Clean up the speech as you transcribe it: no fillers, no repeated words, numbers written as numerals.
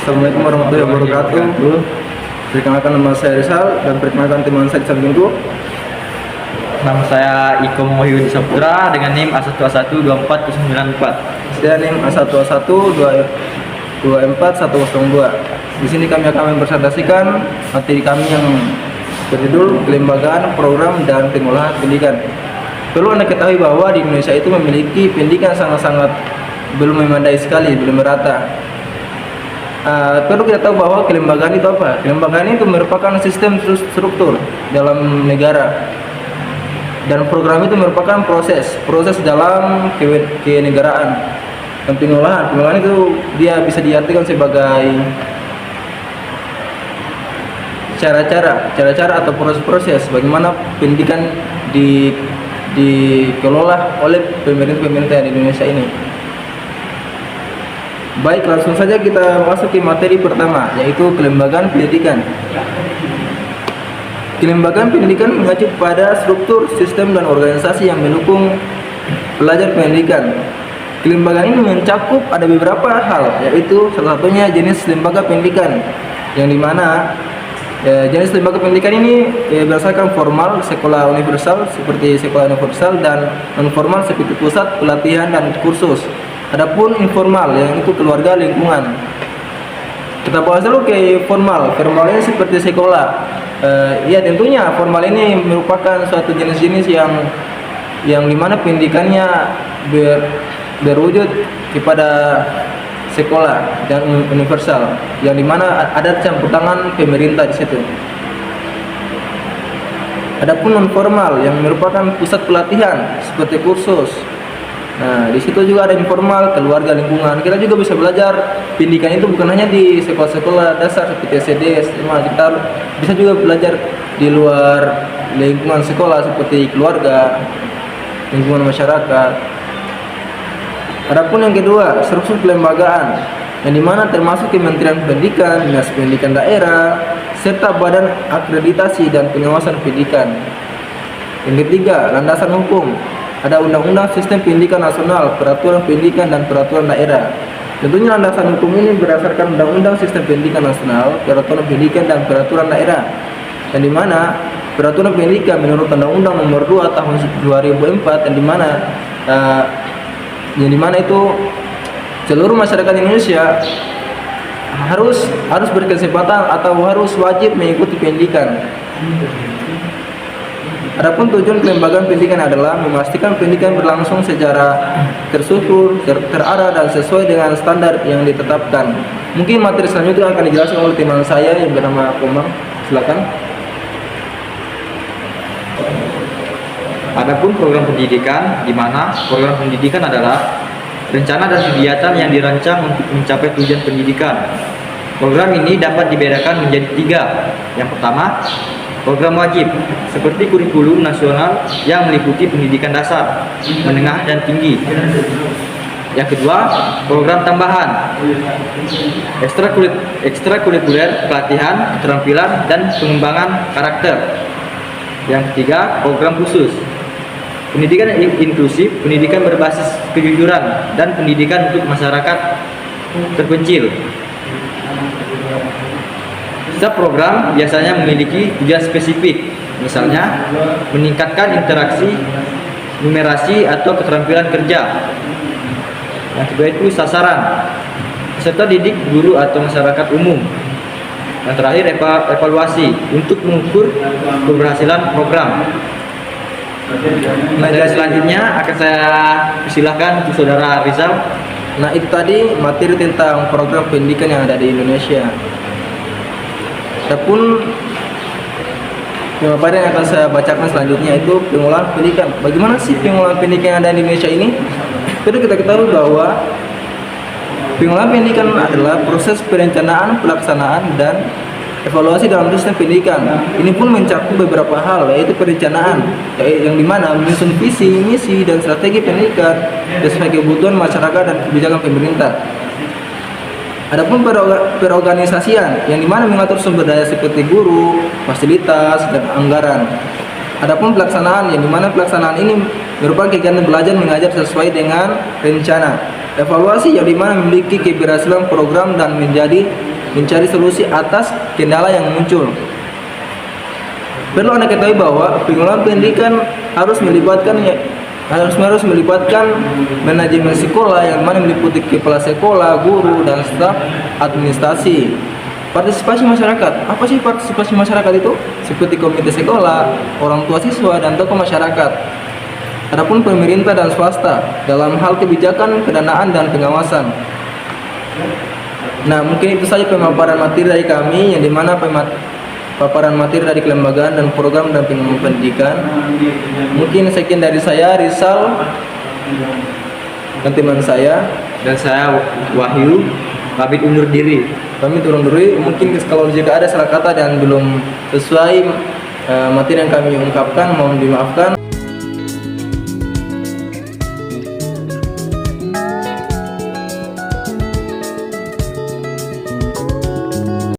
Assalamualaikum warahmatullahi wabarakatuh. Perkenalkan, nama saya Rizal dan perkenalkan teman saya di sampingku. Nama saya Iko Wahyudi Saputra dengan NIM A1A12494. Saya NIM A1A1-24102. Di sini kami akan mempresentasikan materi kami yang berjudul Kelembagaan, Program, dan Pengolahan Pendidikan. Perlu Anda ketahui bahwa di Indonesia itu memiliki pendidikan sangat-sangat belum memadai sekali, belum merata. Perlu kita tahu bahwa kelembagaan itu apa? Kelembagaan itu merupakan sistem struktur dalam negara, dan program itu merupakan proses dalam kenegaraan. Dan pengolahan itu dia bisa diartikan sebagai cara-cara atau proses bagaimana pendidikan dikelola oleh pemerintah di Indonesia ini. Baik, langsung saja kita masuk ke materi pertama, yaitu kelembagaan pendidikan. Kelembagaan pendidikan mengacu pada struktur, sistem, dan organisasi yang mendukung pelajar pendidikan. Kelembagaan ini mencakup ada beberapa hal, yaitu salah satunya jenis lembaga pendidikan, yang dimana jenis lembaga pendidikan ini berdasarkan formal, sekolah universal seperti sekolah universal, dan non formal seperti pusat pelatihan dan kursus. Adapun informal yang itu keluarga lingkungan. Kita bahas dulu ke formal. Formal ini seperti sekolah. Ya tentunya formal ini merupakan suatu jenis-jenis yang dimana pendidikannya berwujud kepada sekolah dan universal, yang dimana ada campur tangan pemerintah di situ. Adapun non formal yang merupakan pusat pelatihan seperti kursus. Nah, di situ juga ada informal, keluarga lingkungan. Kita juga bisa belajar pendidikan itu bukan hanya di sekolah-sekolah dasar seperti SD, SMA. Kita bisa juga belajar di luar lingkungan sekolah seperti keluarga, lingkungan masyarakat. Adapun yang kedua, struktur kelembagaan, yang dimana termasuk Kementerian Pendidikan, Dinas Pendidikan Daerah, serta Badan Akreditasi dan Pengawasan Pendidikan. Yang ketiga, landasan hukum. Ada Undang-Undang Sistem Pendidikan Nasional, Peraturan Pendidikan, dan Peraturan Daerah. Tentunya landasan hukum ini berdasarkan Undang-Undang Sistem Pendidikan Nasional, Peraturan Pendidikan, dan Peraturan Daerah. Yang dimana Peraturan Pendidikan menurut Undang-Undang Nomor 2 Tahun 2004, yang dimana itu seluruh masyarakat Indonesia harus berkesempatan atau harus wajib mengikuti pendidikan. Adapun tujuan kelembagaan pendidikan adalah memastikan pendidikan berlangsung secara terstruktur, terarah, dan sesuai dengan standar yang ditetapkan. Mungkin materi selanjutnya akan dijelaskan oleh teman saya yang bernama Komang. Silakan. Adapun program pendidikan, di mana program pendidikan adalah rencana dan kegiatan yang dirancang untuk mencapai tujuan pendidikan. Program ini dapat dibedakan menjadi 3. Yang pertama, program wajib, seperti kurikulum nasional yang meliputi pendidikan dasar, menengah, dan tinggi. Yang kedua, program tambahan, ekstrakurikuler, pelatihan, keterampilan, dan pengembangan karakter. Yang ketiga, program khusus, pendidikan inklusif, pendidikan berbasis kejujuran, dan pendidikan untuk masyarakat terpencil. Setiap program biasanya memiliki tujuan spesifik, misalnya meningkatkan interaksi, numerasi, atau keterampilan kerja. Yang kedua itu sasaran, peserta didik, guru, atau masyarakat umum. Yang terakhir evaluasi, untuk mengukur keberhasilan program. Materi selanjutnya akan saya persilahkan untuk Saudara Rizal. Nah, itu tadi materi tentang program pendidikan yang ada di Indonesia. Adapun materi yang akan saya bacakan selanjutnya itu pengolahan pendidikan. Bagaimana sih pengolahan pendidikan yang ada di Indonesia ini? Perlu kita ketahui bahwa pengolahan pendidikan adalah proses perencanaan, pelaksanaan, dan evaluasi dalam sistem pendidikan. Ini pun mencakup beberapa hal, yaitu perencanaan, yang dimana menyusun visi, misi, dan strategi pendidikan sesuai kebutuhan masyarakat dan kebijakan pemerintah. Adapun perorganisasian, yang dimana mengatur sumber daya seperti guru, fasilitas, dan anggaran. Adapun pelaksanaan, yang dimana pelaksanaan ini merupakan kegiatan belajar mengajar sesuai dengan rencana. Evaluasi, yang dimana memiliki keberhasilan program dan menjadi mencari solusi atas kendala yang muncul. Perlu Anda ketahui bahwa pengelolaan pendidikan harus melibatkan manajemen sekolah yang mana meliputi kepala sekolah, guru, dan staf administrasi. Partisipasi masyarakat. Apa sih partisipasi masyarakat itu? Seperti komite sekolah, orang tua siswa, dan tokoh masyarakat. Adapun pemerintah dan swasta dalam hal kebijakan, pendanaan, dan pengawasan. Nah, mungkin itu saja pemaparan materi dari kami, yang dimana paparan materi dari kelembagaan dan program dan pengembangan pendidikan. Mungkin sekian dari saya, Rizal, dan teman saya. Dan saya Wahyu, pamit undur diri. Kami turun dulu. Mungkin kalau jika ada salah kata dan belum sesuai materi yang kami ungkapkan, mohon dimaafkan.